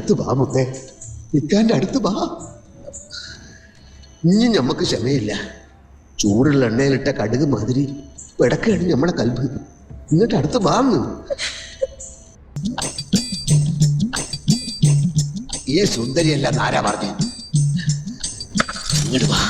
അടുത്ത് വാ മുത്തേ, ഇക്കാന്റെ അടുത്ത് വാ. ഇനി ഞമ്മക്ക് ക്ഷമയില്ല. ചൂടുള്ള എണ്ണയിലിട്ട കടുക് മാതിരി പിടക്കാണ് ഞമ്മളെ കൽബ്. ഇങ്ങോട്ട് അടുത്ത് വാന്ന്. ഈ സുന്ദരിയല്ല ആരാ പറഞ്ഞു? ഇങ്ങോട്ട് വാ.